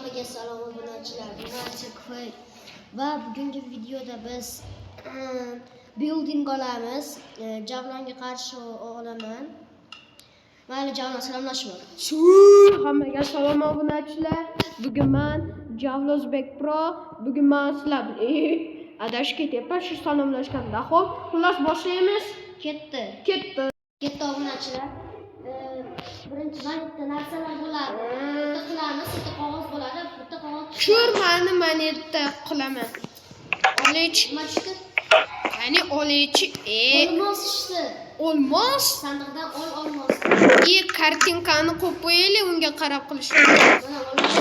Hammaga salom obunachilar. Barcha ko'y va bugungi videoda biz building olamiz. Javlonga qarshi olaman. Mayli Javlon salomlashib ol. Hammaga salom obunachilar. Bugun men Javlon O'zbek Pro. Bugun men sizlar adashib ketyapman shu salomlashganda. Xo'p, xullas boshlaymiz. Ketdi. Ketdi obunachilar. Birinchidan bitta narsalar bo'ladi. Bitta qilamiz, bitta qog'oz bo'ladi, bitta qog'oz. Churmani manetta qilaman. Olech. Machka. Qani olech. Olmos ishdi. Olmos. Sandiqdan olmos. Kartinkani qo'yib qo'yaylik, unga qarab qilish. Mana olmos.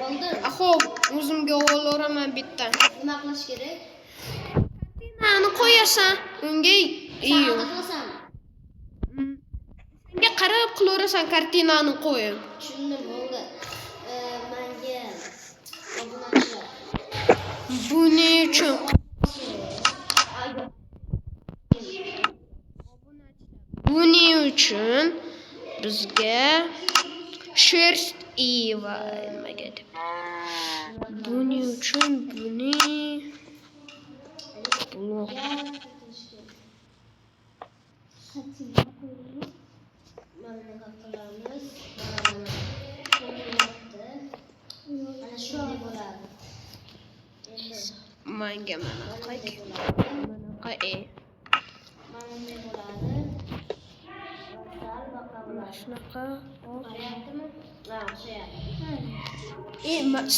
Bo'ldi. Xo'p, o'zimga olaman bitta. Nima qilish kerak? Kartinani qo'yasan, unga Qilasan. Unga qarab qilaverasan kartinani qo'yib. Tushundim, bo'ldi. Menga obunachilar. Buning uchun bizga shersht va nimaga deb. Buning uchun buni blok manga mana qay shunaqa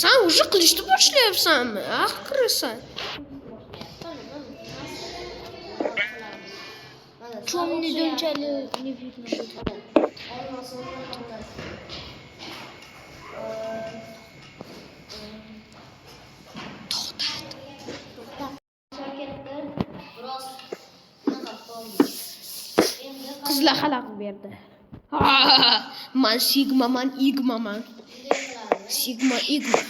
sen уже qilishni boshlayapsanmi? Aqirasan. Chomni dunchalik Qizlar xalaq berdi. Man Sigma, man Igma man. Sigma, Igma.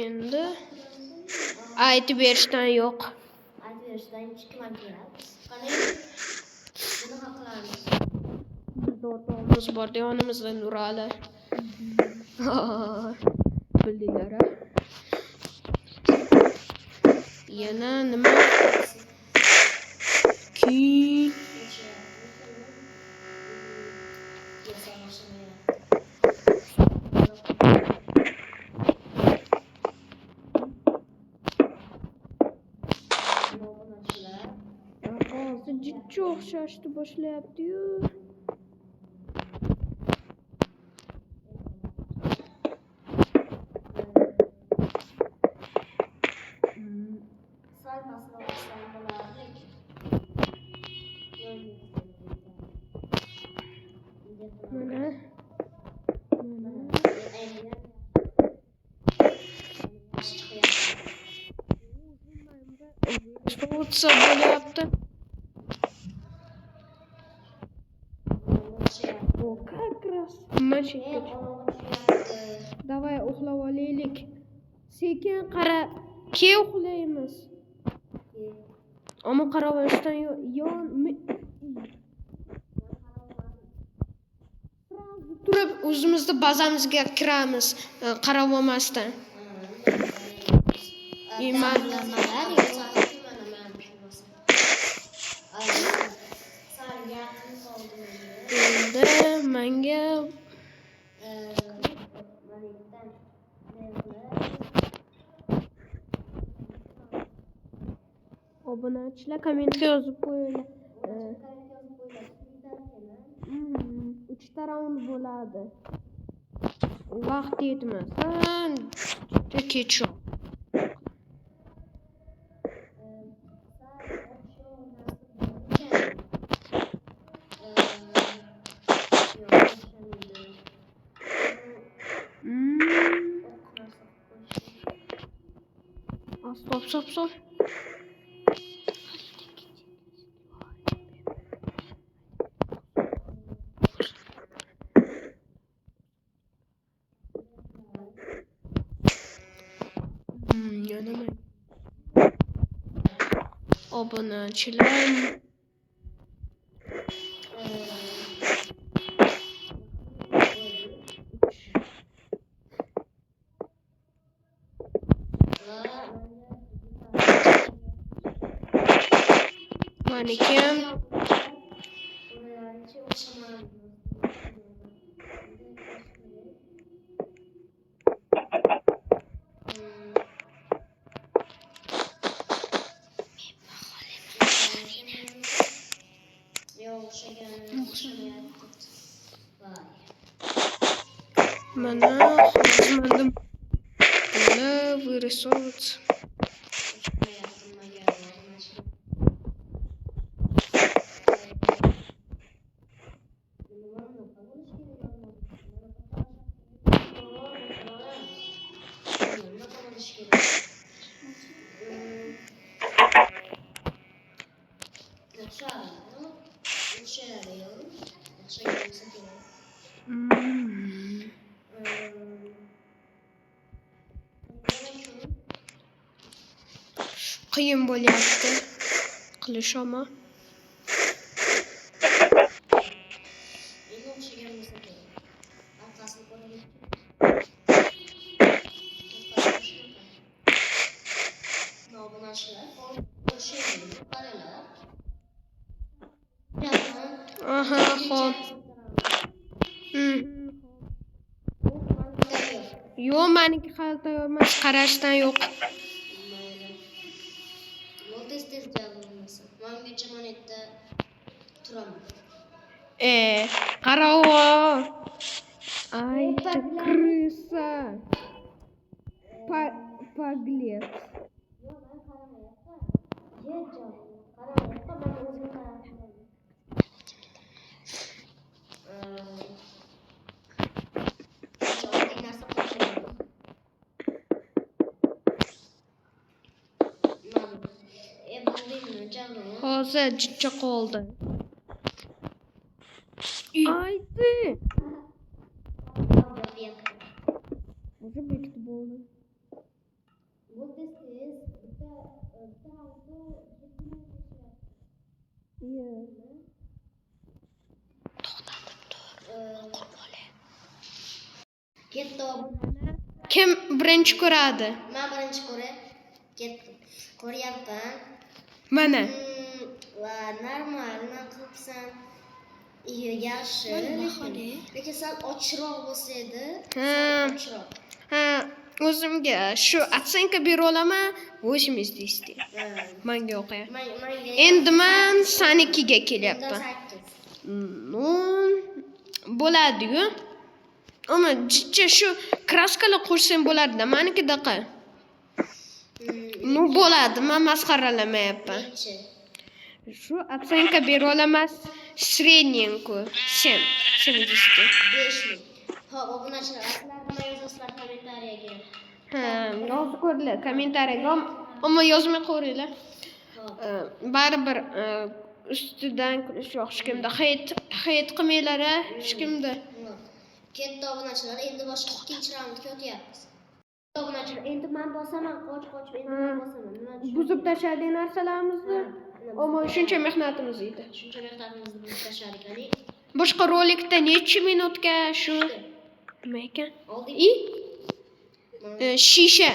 Endi aytib berishdan yo'q. Aytib berishdan chiqmay kerak. Qani nima qilamiz? Bizda o'rtog'imiz bor, yonimizda Nurali. Bildinglar a? Yana nima? Jiddiy o'xshashni boshlayapti-yu. Что bo'lyapti? Как раз mashika. Davay uxlab olaylik. Sekin qara, keyin uxlaymiz. Ammo qarab olishdan turib o'zimizda bazamizga kiramiz, qarab olmasdan. Endi menga obunachilar kommentga yozib qo'yinglar. 3 ta raund bo'ladi. Vaqt yetmasa, juda kechroq. Stop. nima? Obunachilar. Manikem. Mana xizmatim. Buni вырисовывать. Qiyin bo'lyapti qilish ama. Aha, xo'p. Yo'q, meniki hali tayyor emas, qarashdan yo'q. Qaravo. Ay, krыса. Paglets. Hozir jicha qoldi. Aydi. O'sha bekitib bo'ldi. Kim birinchi ko'radi? Men birinchi ko'ryapman. Mana. Va normal qilibsan. Yaxshi. Lekin sal ochroq bo'lsa edi. Ochroq. Ha, o'zimga shu atsenka bera olaman, 80 Menga o'qiy. Endi men sanikiga kelyapman. Ну, bo'ladi-ku. Ammo jicha shu kraskalar qo'shsam bo'lardi-da, menikidaqa. Ну, bo'ladi, men masxaralamayapman. Shu atsenka bera olaman, srednyenku 70. 5000. Xo'p, obunachilar, nima yozasizlar kommentariyaga? Yozib ko'ringlar kommentariyaga, ammo yozmay qo'yinglar. Baribir ustidan kulish yo'q, hech kimda hate qilmanglar, hech kimda. Katta obunachilar, endi boshqa ikkinchi raundga o'tyapmiz. Obunachilar, endi men bosaman, qoch, endi men bosaman. Buzib tashladik narsalarimizni. Ammo shuncha mehnatimiz edi. Shuncha mehnatimizni buzib tashladik, ani. Boshqa rolikda necha minutga shu nima ekan? Shisha.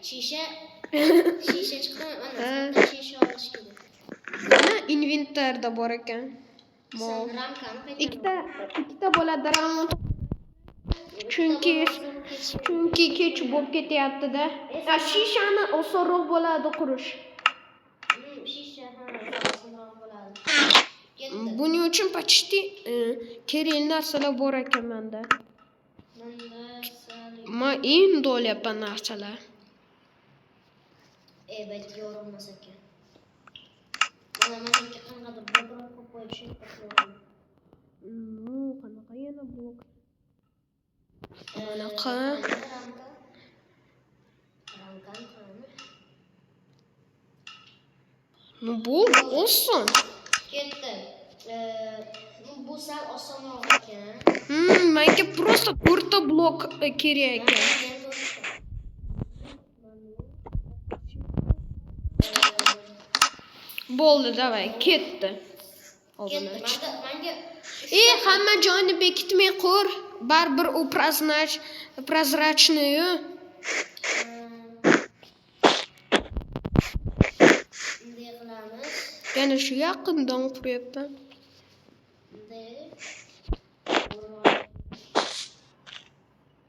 Shisha chiqdi, mana shisha olish kerak. Mana inventarda bor ekan. Ikkita bo'ladi ramon. Chunki kech bo'lib ketyapti-da. Shishani osonroq bo'ladi qurish. Shisha osonroq bo'ladi. Buning uchun почти kerak narsalar bor ekan menda. Men endi olyapman narsalar. Bet yorulmas ekan. Mana menga qanaqadir blok qo'yib qo'yishim kerak. Qanaqa yana blok? Qanaqa? Ну, bu oson. Ketdi. Bu sal osonroq ekan. Menga просто 4 blok kerak ekan. Bo'ldi, davay, ketdi. Ketdi. Menga Hamma joyni bekitmay qo'y. Baribir u prozrachniy. bunday qilamiz. Yana shu yaqindan quryapman.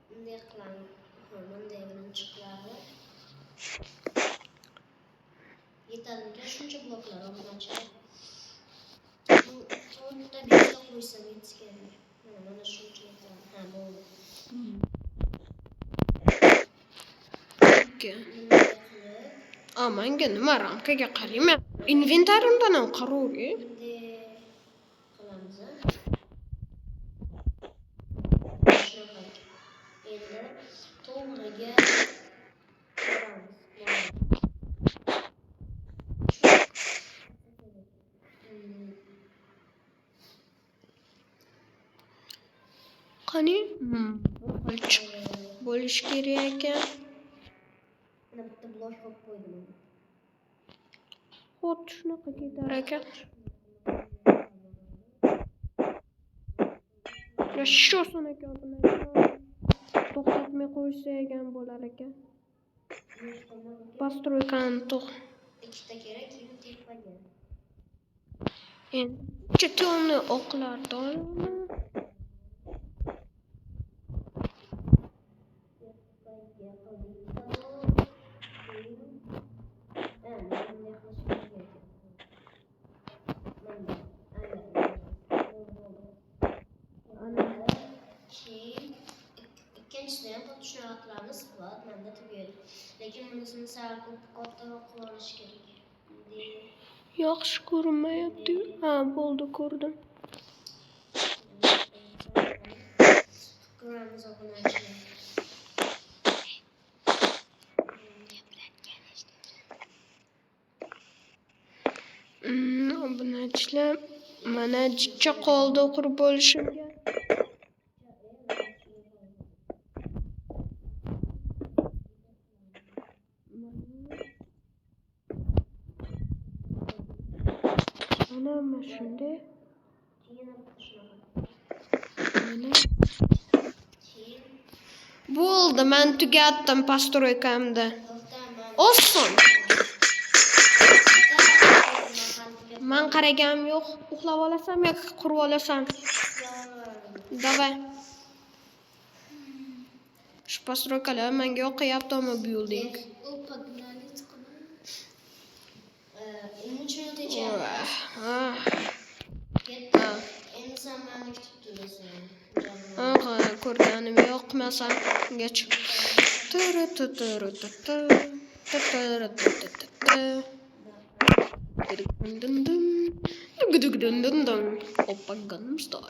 Bunday qilamiz. Bunday birinchi qiladi. Yetadimikan shuncha bloklar obunachilar. Bu to'rtta beshta qo'ysam yetishgan. Mana shuncha yetadi. Ha, bo'ldi. Menga nima ramkaga qarayman. Inventarimdan ham qarovga. Bunday qilamiz. Shunaqa. Endi to'g'riga quramiz. Qani? Bo'lish kerak ekan. Mana bitta blok qo'yib qo'ydim. Xuddi shunaqa ketar ekan. Sho'san ekan buni. To'xtatmay qo'ysa ekan bo'lar ekan. Постройканы Ikkita kerak, keyin tepaga. Endi chetoni o'qlardan olaman. İkincisini ham xuddi shunaqa qilamiz. Menda tugadi. Lekin bunisini sal kattaroq qilib olish kerak. Yaxshi ko'rinmayapti. Ha, bo'ldi, ko'rdim. Ko'ramiz obunachilar. Obunachilar, mana jicha qoldi qurib bo'lishimga. Mana shunday. Mana. Bo'ldi, men tugatdim постройкамni. Oson. Men qaraganim yo'q. Uxlab olasam yoki qurib olasam? Davay. Shu постройкаlar menga yoqyapti, ammo building. Ko'rganim yo'q, masal geç. Oppa Gangnam Style.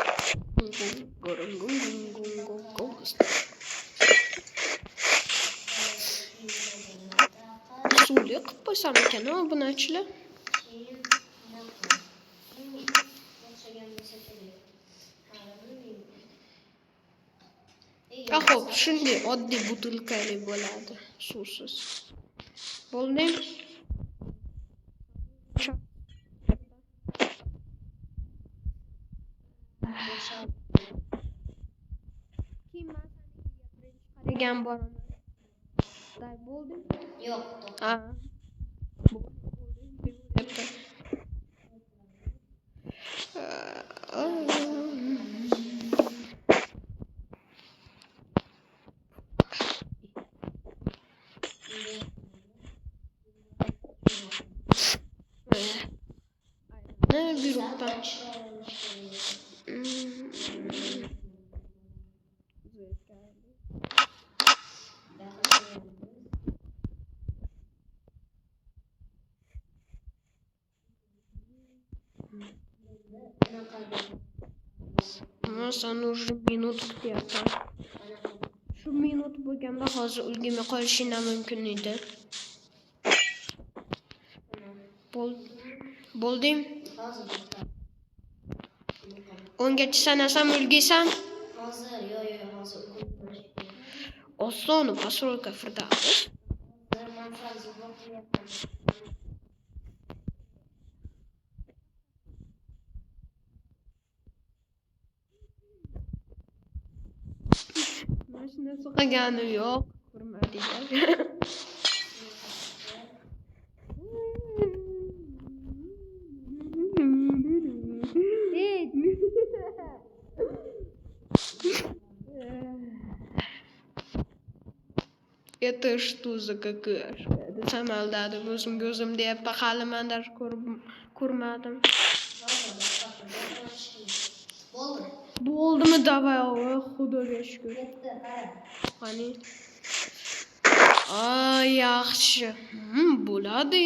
Suli qilib qo'ysam ekan, obunachilar. Xo'p, shunday oddiy butilkali bo'ladi, suvsiz. Bo'ldi. Qaragan boraman. Day bo'ldi? Yo'q, ha. Ne bir ruktan. Sen уже minut kutyapsan. Shu minut bo'lganda hozir ulgurmay qolishing mumkin edi. Bo'ldim. O'ngacha sanasam ulgaysan? Hozir, yo'q, hozir. Oson, постройка Firdaus. bunisi qilgani yo'q. Hurmatlilar. Это что за какашка? Это самaldadi ko'zim deyapti. Hali men даже ko'rmadim. Bo'ldi. Bo'ldimi davay ova, xudoga shukr. Ketdi, qara. Qani. Yaxshi. Bo'ladi.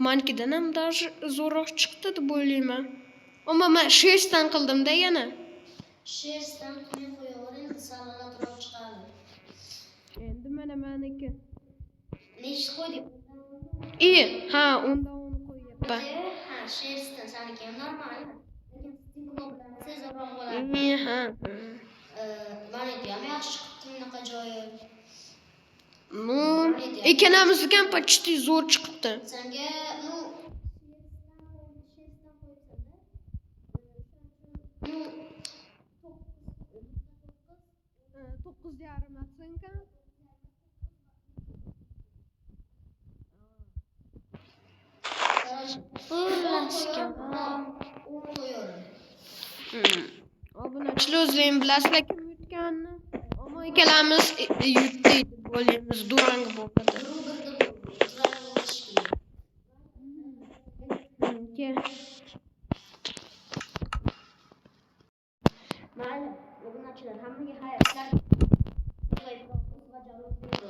Menkidan ham даже zo'roq chiqdi deb o'ylayman. Ammo men 6 dan qildim-da yana. 6 dan qilmay qo'yavering, salonatroq chiqadi. Endi mana meniki. Nechi qo'ydik? Ha, unda uni qo'yapman. Ha, 6 dan saniki ham normal. Lekin stinglo bilan tezroq bo'ladi. Ha. Meniki ham yaxshi chiqibdi, bunaqa joyi. Ну, ikkalamizniki ham почти zo'r chiqibdi. Senga, ну, 9,5 ocenka. Obunachilar o'zlaring bilasizlar kim yutganini. Ammo ikkalamiz yutdik deb o'ylaymiz. Durang bo'ldi. Mayli, obunachilar hammaga xayr.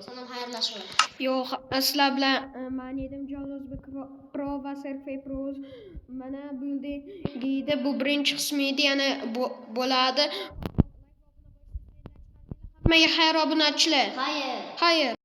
Sanam xayrlashib. Yo'q, sizlar bilan men edim Javlos Pro va Surface Pro. Mana buildingida bu birinchi qismi edi, yana bo'ladi. Hammaga xayr obunachilar. Xayr. Xayr.